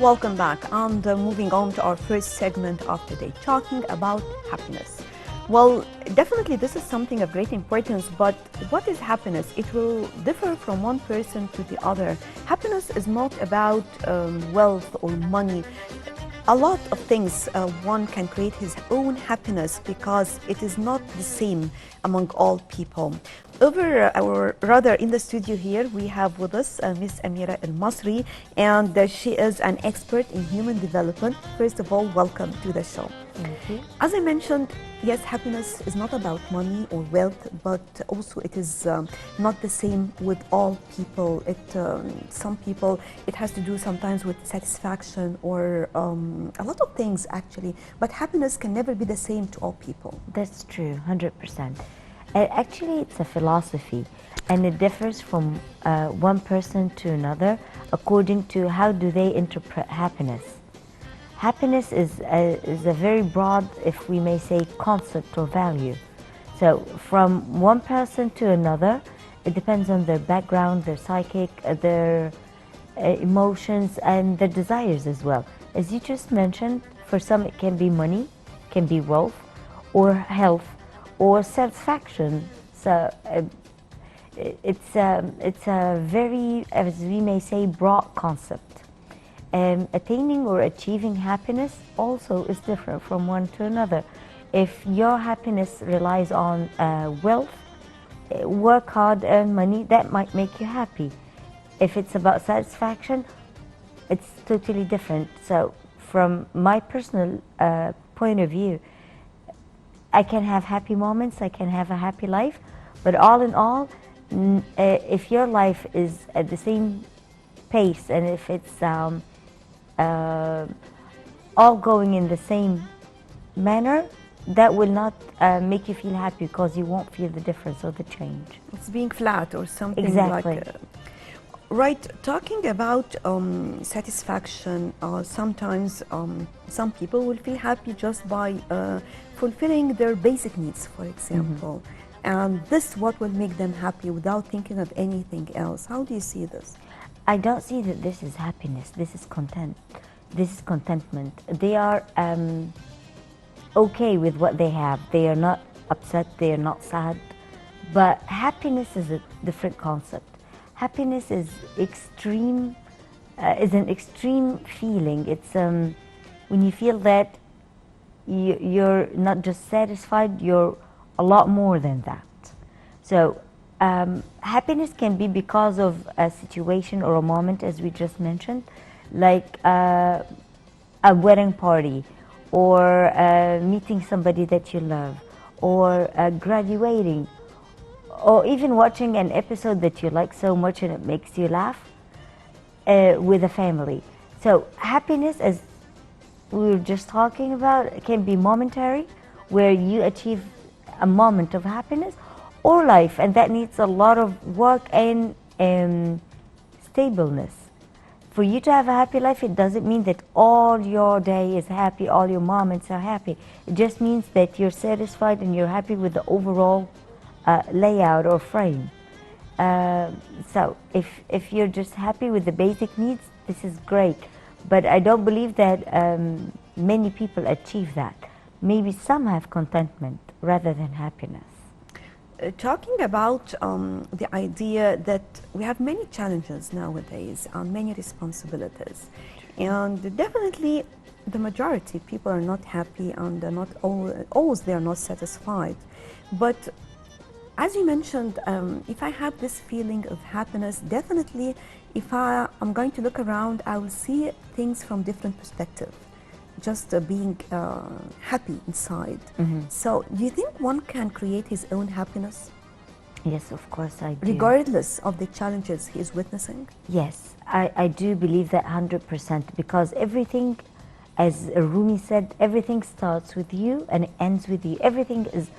Welcome back, and moving on to our first segment of today, talking about happiness. Well, definitely this is something of great importance, but what is happiness? It will differ from one person to the other. Happiness is not about wealth or money. A lot of things one can create his own happiness because it is not the same among all people. Over or rather in the studio here, we have with us Miss Amira Masry, and she is an expert in human development. First of all, welcome to the show. Thank you. As I mentioned, yes, happiness is not about money or wealth, but also it is not the same with all people. Some people, it has to do sometimes with satisfaction or a lot of things actually, but happiness can never be the same to all people. That's true, 100%. Actually, it's a philosophy, and it differs from one person to another according to how do they interpret happiness. Happiness is a very broad, if we may say, concept or value. So from one person to another, it depends on their background, their psychic, their emotions, and their desires as well. As you just mentioned, for some it can be money, can be wealth, or health, or satisfaction. So it's a very, as we may say, broad concept. Attaining or achieving happiness also is different from one to another. If your happiness relies on wealth, work hard, earn money, that might make you happy. If it's about satisfaction, it's totally different. So from my personal point of view, I can have happy moments, I can have a happy life, but all in all, if your life is at the same pace and if it's all going in the same manner, that will not make you feel happy because you won't feel the difference or the change. It's being flat or something Exactly. like right, talking about satisfaction, sometimes some people will feel happy just by fulfilling their basic needs, for example. And this what will make them happy without thinking of anything else. How do you see this? I don't see that this is happiness, this is content. This is contentment. They are okay with what they have. They are not upset, they are not sad. But happiness is a different concept. Happiness is extreme, is an extreme feeling. It's when you feel that you're not just satisfied, you're a lot more than that. So happiness can be because of a situation or a moment, as we just mentioned, like a wedding party, or meeting somebody that you love, or graduating, or even watching an episode that you like so much and it makes you laugh with a family. So happiness, as we were just talking about, can be momentary, where you achieve a moment of happiness, or life, and that needs a lot of work and stableness. For you to have a happy life, it doesn't mean that all your day is happy, all your moments are happy. It just means that you're satisfied and you're happy with the overall layout or frame. So if you're just happy with the basic needs, this is great. But I don't believe that many people achieve that. Maybe some have contentment rather than happiness. Talking about the idea that we have many challenges nowadays and many responsibilities, and definitely the majority people are not happy and they're not always they are not satisfied. But as you mentioned, if I have this feeling of happiness, definitely if I'm going to look around, I will see things from different perspectives. Just being happy inside. So do you think one can create his own happiness? Yes, of course I do. Regardless of the challenges he is witnessing? Yes, I do believe that 100%, because everything, as Rumi said, everything starts with you and it ends with you. Everything is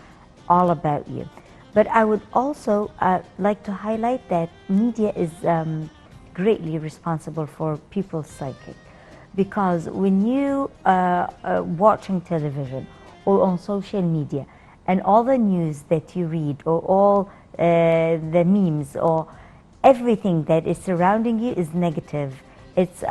all about you. But I would also like to highlight that media is greatly responsible for people's psychic. Because when you watching television or on social media, and all the news that you read, or all the memes, or everything that is surrounding you is negative. It's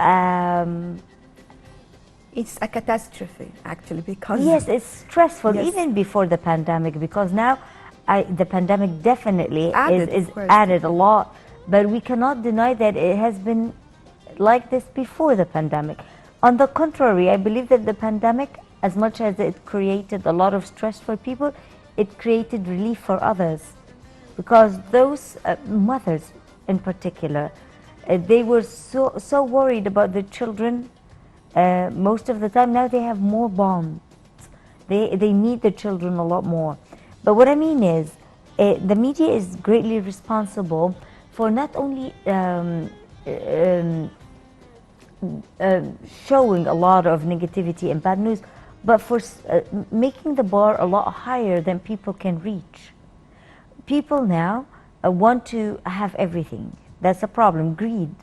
It's a catastrophe, actually, because Yes, it's stressful yes, even before the pandemic, because now the pandemic definitely added, is of course, to added a it. lot, but we cannot deny that it has been like this before the pandemic. On the contrary, I believe that the pandemic, as much as it created a lot of stress for people, it created relief for others, because those mothers in particular, they were so worried about their children. Most of the time now they have more bonds. They need the children a lot more. But what I mean is, the media is greatly responsible for not only um, showing a lot of negativity and bad news, but for making the bar a lot higher than people can reach. People now want to have everything. That's a problem, greed.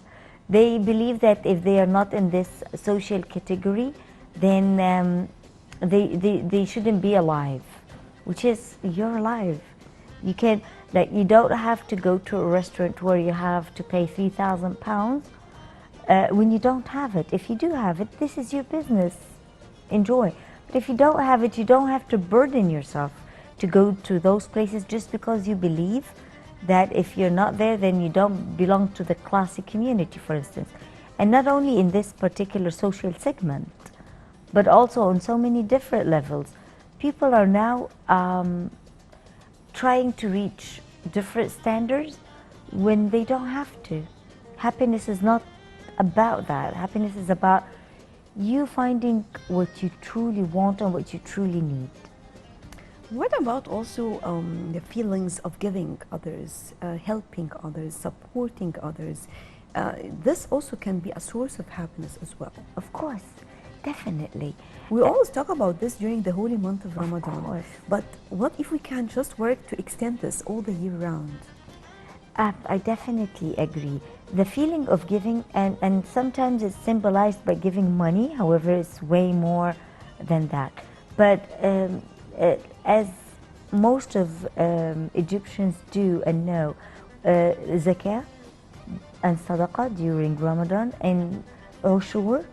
They believe that if they are not in this social category, then they shouldn't be alive, which is, you're alive. You can, like, you don't have to go to a restaurant where you have to pay £3,000 when you don't have it. If you do have it, this is your business. Enjoy. But if you don't have it, you don't have to burden yourself to go to those places just because you believe that if you're not there, then you don't belong to the classy community, for instance. And not only in this particular social segment, but also on so many different levels. People are now trying to reach different standards when they don't have to. Happiness is not about that. Happiness is about you finding what you truly want and what you truly need. What about also the feelings of giving others, helping others, supporting others? This also can be a source of happiness as well. Of course, definitely. We always talk about this during the holy month of Of Ramadan. course. But what if we can just work to extend this all the year round? I definitely agree. The feeling of giving, and sometimes it's symbolized by giving money, however, it's way more than that. But as most of Egyptians do and know, zakah and sadaqah during Ramadan and Ushur,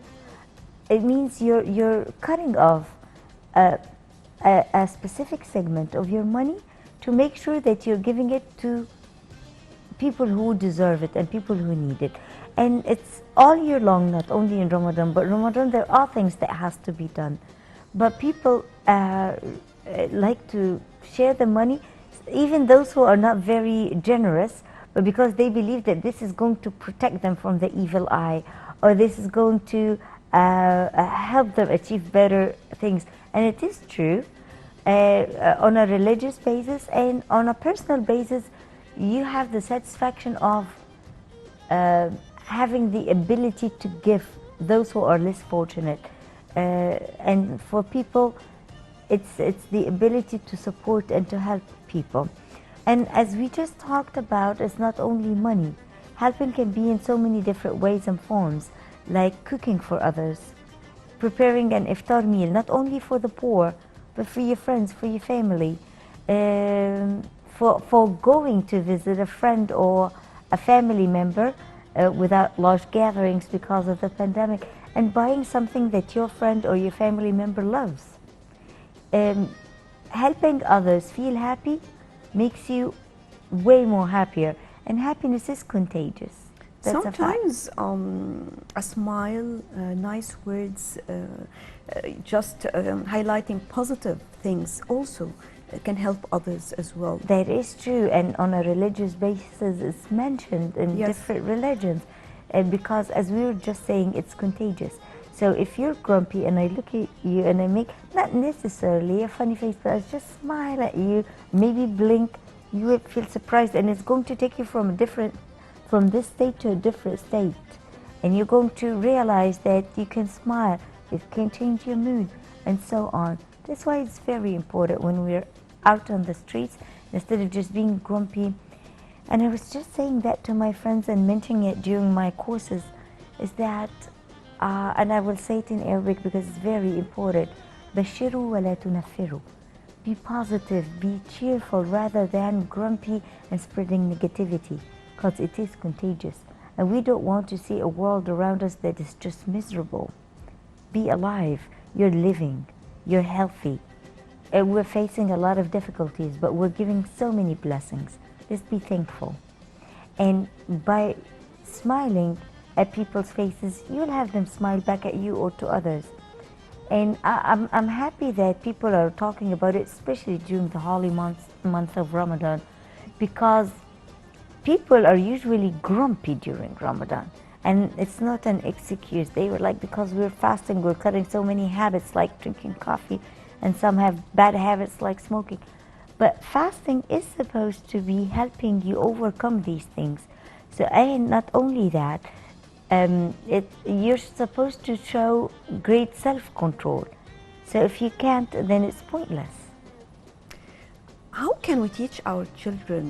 it means you're cutting off a specific segment of your money to make sure that you're giving it to people who deserve it and people who need it. And it's all year long, not only in Ramadan, but Ramadan there are things that has to be done. But people like to share the money, even those who are not very generous, but because they believe that this is going to protect them from the evil eye, or this is going to help them achieve better things. And it is true, on a religious basis and on a personal basis, you have the satisfaction of having the ability to give those who are less fortunate. And for people, it's the ability to support and to help people. And as we just talked about, it's not only money. Helping can be in so many different ways and forms, like cooking for others, preparing an iftar meal, not only for the poor, but for your friends, for your family, for going to visit a friend or a family member without large gatherings because of the pandemic, and buying something that your friend or your family member loves. Helping others feel happy makes you way more happier, and happiness is contagious. That's Sometimes a smile, nice words, just highlighting positive things also can help others as well. That is true, and on a religious basis, it's mentioned in Yes. different religions, because as we were just saying, it's contagious. So if you're grumpy and I look at you and I make not necessarily a funny face, but I just smile at you, maybe blink, you will feel surprised, and it's going to take you from this state to a different state, and you're going to realize that you can smile, it can change your mood, and so on. That's why it's very important when we're out on the streets, instead of just being grumpy. And I was just saying that to my friends and mentioning it during my courses, is that, and I will say it in Arabic because it's very important, بشروا ولا تنفروا. Be positive, be cheerful rather than grumpy and spreading negativity, because it is contagious. And we don't want to see a world around us that is just miserable. be alive. You're living. You're healthy. We're facing a lot of difficulties, but we're giving so many blessings. Just be thankful. And by smiling at people's faces, you'll have them smile back at you or to others. And I'm happy that people are talking about it, especially during the holy month of Ramadan, because people are usually grumpy during Ramadan. And it's not an excuse. They were like, because we're fasting, we're cutting so many habits like drinking coffee, and some have bad habits like smoking. But fasting is supposed to be helping you overcome these things. So, and not only that, you're supposed to show great self-control. So if you can't, then it's pointless. How can we teach our children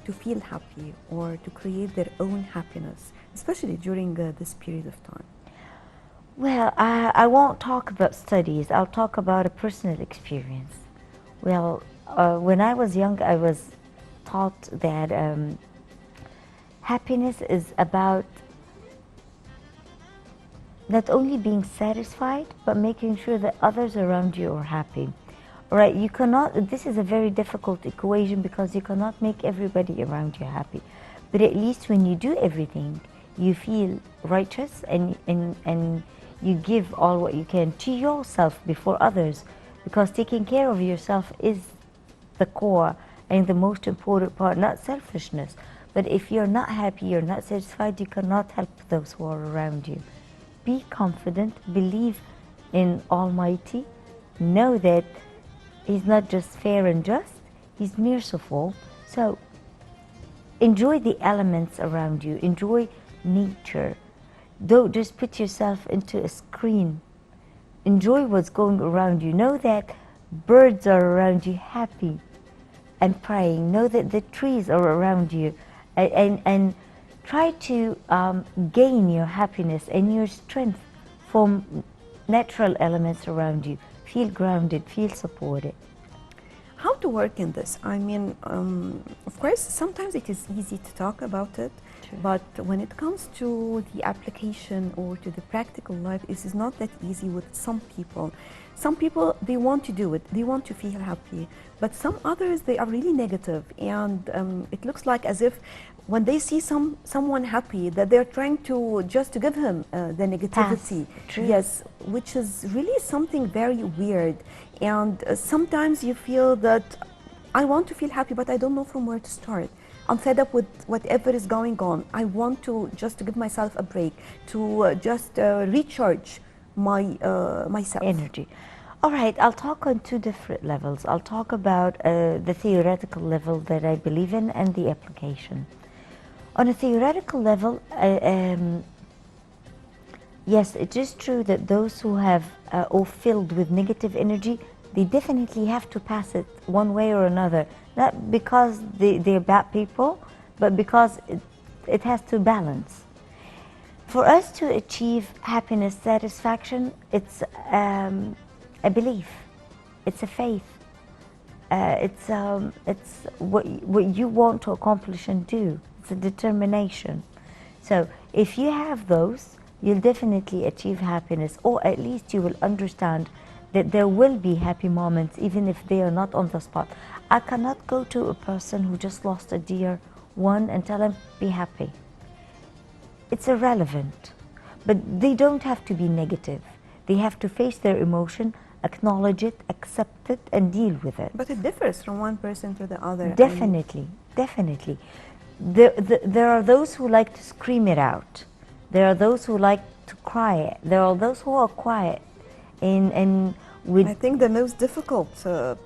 to feel happy or to create their own happiness, especially during this period of time? Well, I won't talk about studies. I'll talk about a personal experience. Well, when I was young, I was taught that happiness is about not only being satisfied, but making sure that others around you are happy. Right, you cannot, this is a very difficult equation because you cannot make everybody around you happy. But at least when you do everything, you feel righteous and you give all what you can to yourself before others, because taking care of yourself is the core and the most important part, not selfishness. But if you're not happy, you're not satisfied, you cannot help those who are around you. Be confident, believe in Almighty, know that He's not just fair and just, He's merciful. So enjoy the elements around you, enjoy nature. Don't just put yourself into a screen. Enjoy what's going around you. Know that birds are around you happy and praying. Know that the trees are around you, and try to gain your happiness and your strength from natural elements around you. Feel grounded, feel supported. How to work in this? I mean, of course, sometimes it is easy to talk about it, Sure. but when it comes to the application or to the practical life, it is not that easy with some people. Some people, they want to do it, they want to feel happy, but some others, they are really negative, and it looks like as if when they see someone happy, that they're trying to just to give him the negativity. True. Yes, which is really something very weird. And sometimes you feel that I want to feel happy, but I don't know from where to start. I'm fed up with whatever is going on. I want to just to give myself a break, to just recharge myself. Energy. All right, I'll talk on two different levels. I'll talk about the theoretical level that I believe in and the application. On a theoretical level, yes, it is true that those who have or filled with negative energy, they definitely have to pass it one way or another. Not because they're bad people, but because it has to balance. For us to achieve happiness, satisfaction, it's a belief, it's a faith, it's what you want to accomplish and do. It's a determination. So if you have those, you'll definitely achieve happiness, or at least you will understand that there will be happy moments even if they are not on the spot. I cannot go to a person who just lost a dear one and tell him, be happy. It's irrelevant. But they don't have to be negative. They have to face their emotion, acknowledge it, accept it, and deal with it. But it differs from one person to the other. Definitely, definitely. There are those who like to scream it out. There are those who like to cry. There are those who are quiet. And with I think the most difficult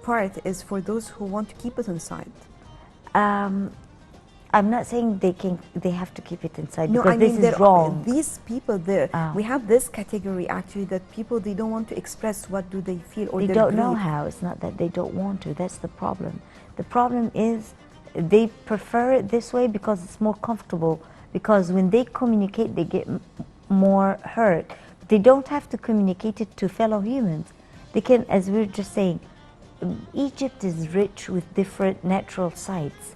part is for those who want to keep it inside. I'm not saying they have to keep it inside, No, because I mean this is wrong. These people there, we have this category actually that people, they don't want to express what do they feel or They their don't know grief. how. It's not that they don't want to. That's the problem. The problem is they prefer it this way because it's more comfortable. Because when they communicate, they get more hurt. They don't have to communicate it to fellow humans. They can, as we were just saying, Egypt is rich with different natural sites.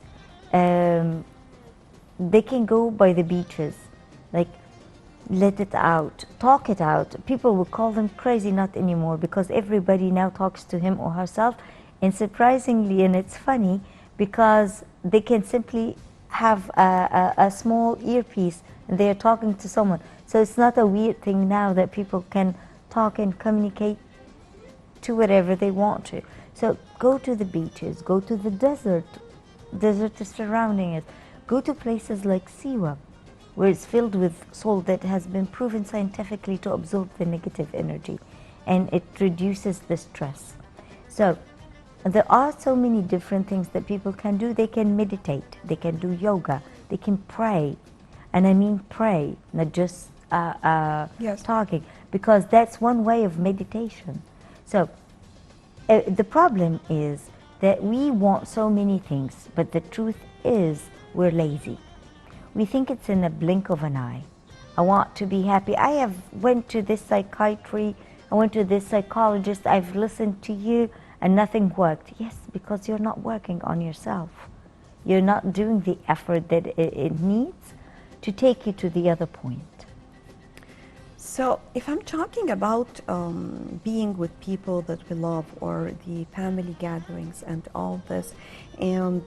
They can go by the beaches. Like let it out, talk it out. People will call them crazy, not anymore, because everybody now talks to him or herself. And surprisingly, and it's funny, because they can simply have a small earpiece and they're talking to someone. So it's not a weird thing now that people can talk and communicate to whatever they want to. So go to the beaches, go to the desert. Desert is surrounding us. Go to places like Siwa, where it's filled with salt that has been proven scientifically to absorb the negative energy, and it reduces the stress. So there are so many different things that people can do. They can meditate, they can do yoga, they can pray, and I mean pray, not just Yes. talking, because that's one way of meditation. So the problem is that we want so many things, but the truth is we're lazy. We think it's in a blink of an eye. I want to be happy. I have went to this psychiatry, I went to this psychologist, I've listened to you, and nothing worked. Yes, because you're not working on yourself. You're not doing the effort that it needs to take you to the other point. So if I'm talking about being with people that we love, or the family gatherings and all this, and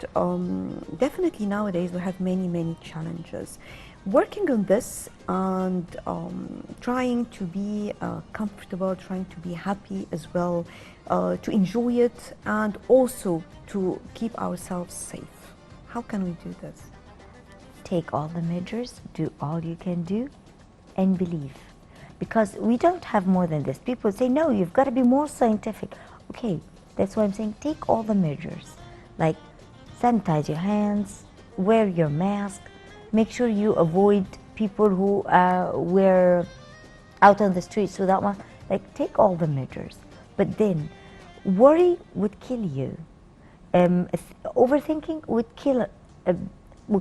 definitely nowadays we have many challenges. Working on this and trying to be comfortable, trying to be happy as well, to enjoy it, and also to keep ourselves safe. How can we do this? Take all the measures, do all you can do, and believe. Because we don't have more than this. People say, no, you've got to be more scientific. Okay, that's why I'm saying take all the measures. Like sanitize your hands, wear your mask, make sure you avoid people who were out on the streets without mask. Like take all the measures. But then worry would kill you. Overthinking would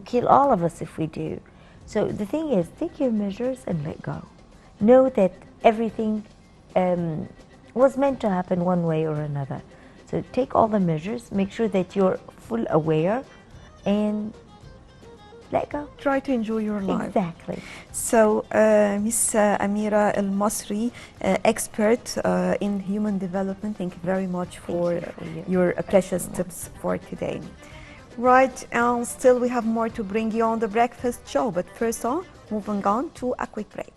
kill all of us if we do. So the thing is, take your measures and let go. Know that everything was meant to happen one way or another. So take all the measures, make sure that you're full aware, and let go. Try to enjoy your life. Exactly. So, Miss Amira Al Masry, expert in human development, thank you very much for your precious tips for today. Right, and still we have more to bring you on the breakfast show, but first on, moving on to a quick break.